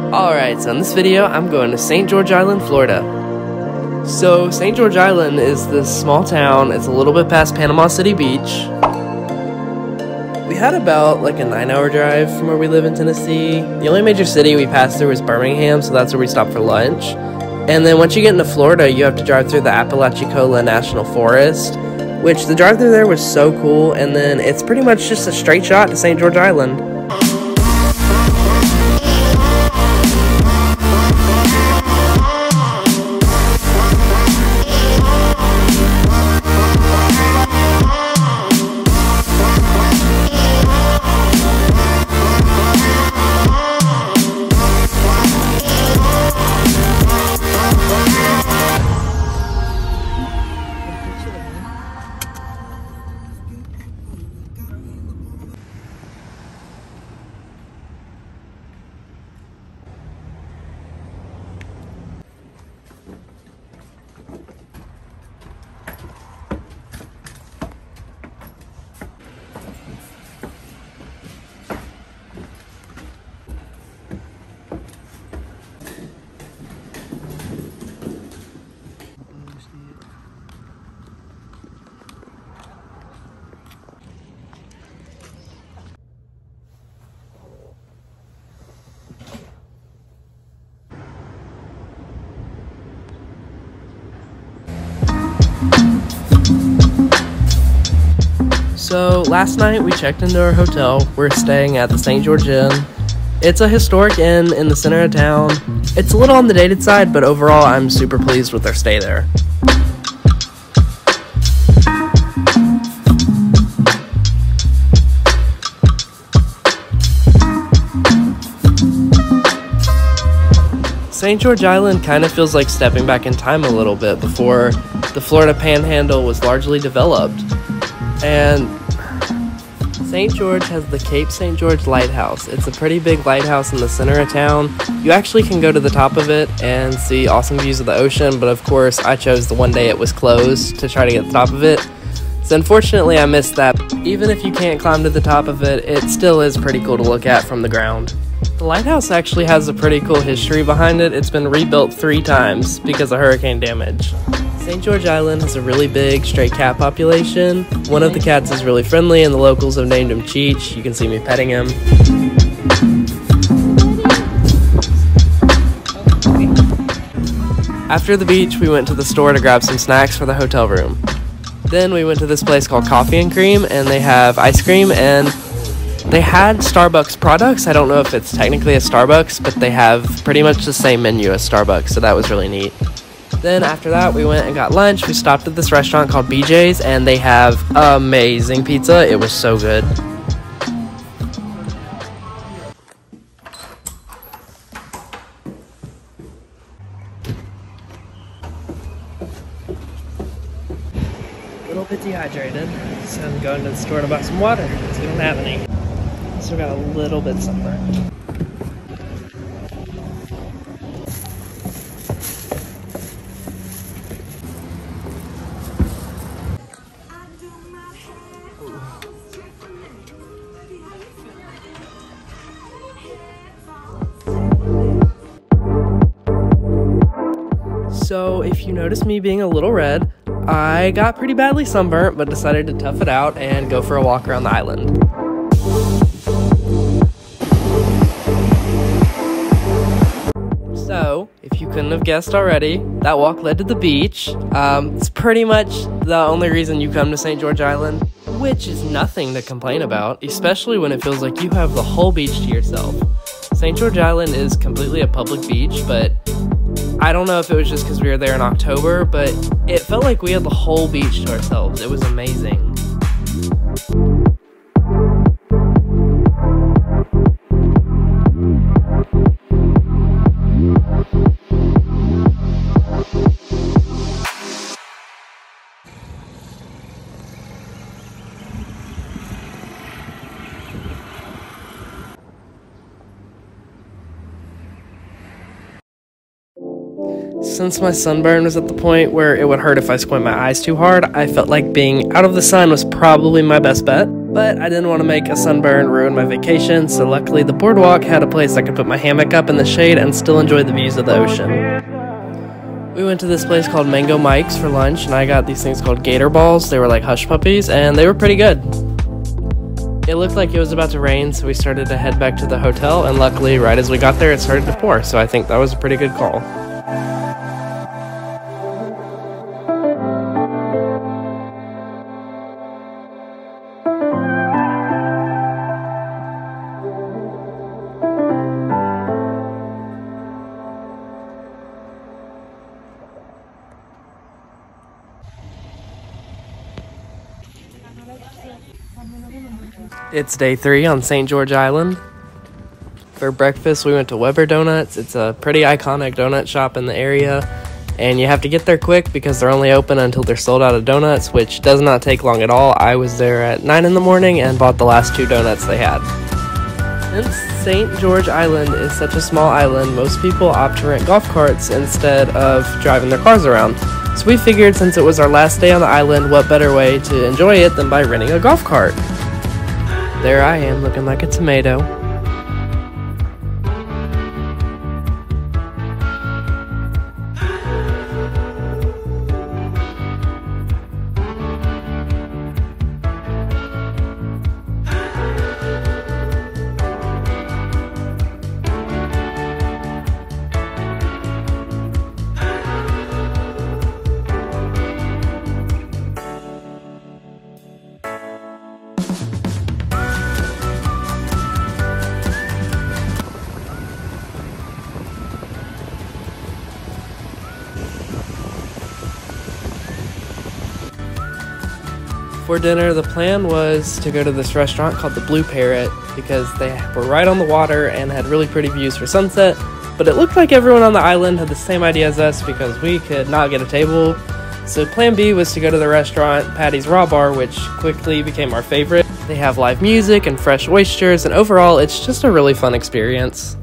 Alright, so in this video, I'm going to St. George Island, Florida. So, St. George Island is this small town. It's a little bit past Panama City Beach. We had about like a 9-hour drive from where we live in Tennessee. The only major city we passed through was Birmingham, so that's where we stopped for lunch. And then once you get into Florida, you have to drive through the Apalachicola National Forest, which the drive through there was so cool, and then it's pretty much just a straight shot to St. George Island. So, last night we checked into our hotel. We're staying at the St. George Inn. It's a historic inn in the center of town. It's a little on the dated side, but overall I'm super pleased with our stay there. St. George Island kind of feels like stepping back in time a little bit before the Florida panhandle was largely developed. And St. George has the Cape St. George Lighthouse. It's a pretty big lighthouse in the center of town. You actually can go to the top of it and see awesome views of the ocean, but of course I chose the one day it was closed to try to get to the top of it. So unfortunately I missed that. Even if you can't climb to the top of it, it still is pretty cool to look at from the ground. The lighthouse actually has a pretty cool history behind it. It's been rebuilt 3 times because of hurricane damage. St. George Island has a really big stray cat population. One of the cats is really friendly and the locals have named him Cheech. You can see me petting him. After the beach, we went to the store to grab some snacks for the hotel room. Then we went to this place called Coffee and Cream, and they have ice cream, and they had Starbucks products. I don't know if it's technically a Starbucks, but they have pretty much the same menu as Starbucks, so that was really neat. Then after that, we went and got lunch. We stopped at this restaurant called BJ's, and they have amazing pizza. It was so good. A little bit dehydrated, so I'm going to the store to buy some water because we don't have any. So got a little bit sunburned. So if you notice me being a little red, I got pretty badly sunburnt, but decided to tough it out and go for a walk around the island. So, if you couldn't have guessed already, that walk led to the beach. It's pretty much the only reason you come to St. George Island, which is nothing to complain about, especially when it feels like you have the whole beach to yourself. St. George Island is completely a public beach, but I don't know if it was just because we were there in October, but it felt like we had the whole beach to ourselves. It was amazing. Since my sunburn was at the point where it would hurt if I squint my eyes too hard, I felt like being out of the sun was probably my best bet. But I didn't want to make a sunburn ruin my vacation, so luckily the boardwalk had a place I could put my hammock up in the shade and still enjoy the views of the ocean. We went to this place called Mango Mike's for lunch, and I got these things called gator balls. They were like hush puppies, and they were pretty good. It looked like it was about to rain, so we started to head back to the hotel, and luckily, right as we got there, it started to pour, so I think that was a pretty good call. It's day 3 on St. George Island. For breakfast, we went to Weber Donuts. It's a pretty iconic donut shop in the area, and you have to get there quick because they're only open until they're sold out of donuts, which does not take long at all. I was there at 9 in the morning and bought the last 2 donuts they had. Since St. George Island is such a small island, most people opt to rent golf carts instead of driving their cars around. So we figured since it was our last day on the island, what better way to enjoy it than by renting a golf cart? There I am, looking like a tomato. For dinner, the plan was to go to this restaurant called the Blue Parrot because they were right on the water and had really pretty views for sunset, but it looked like everyone on the island had the same idea as us because we could not get a table. So plan B was to go to the restaurant Patty's Raw Bar, which quickly became our favorite. They have live music and fresh oysters, and overall it's just a really fun experience.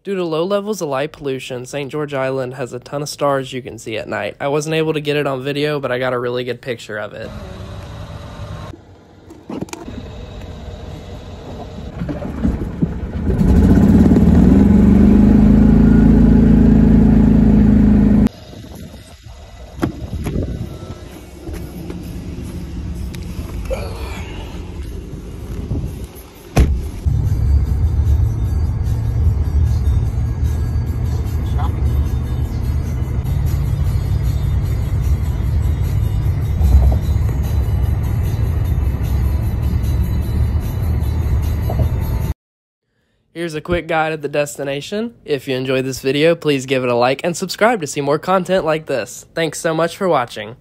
Due to low levels of light pollution, St. George Island has a ton of stars you can see at night. I wasn't able to get it on video, but I got a really good picture of it. Here's a quick guide of the destination. If you enjoyed this video, please give it a like and subscribe to see more content like this. Thanks so much for watching.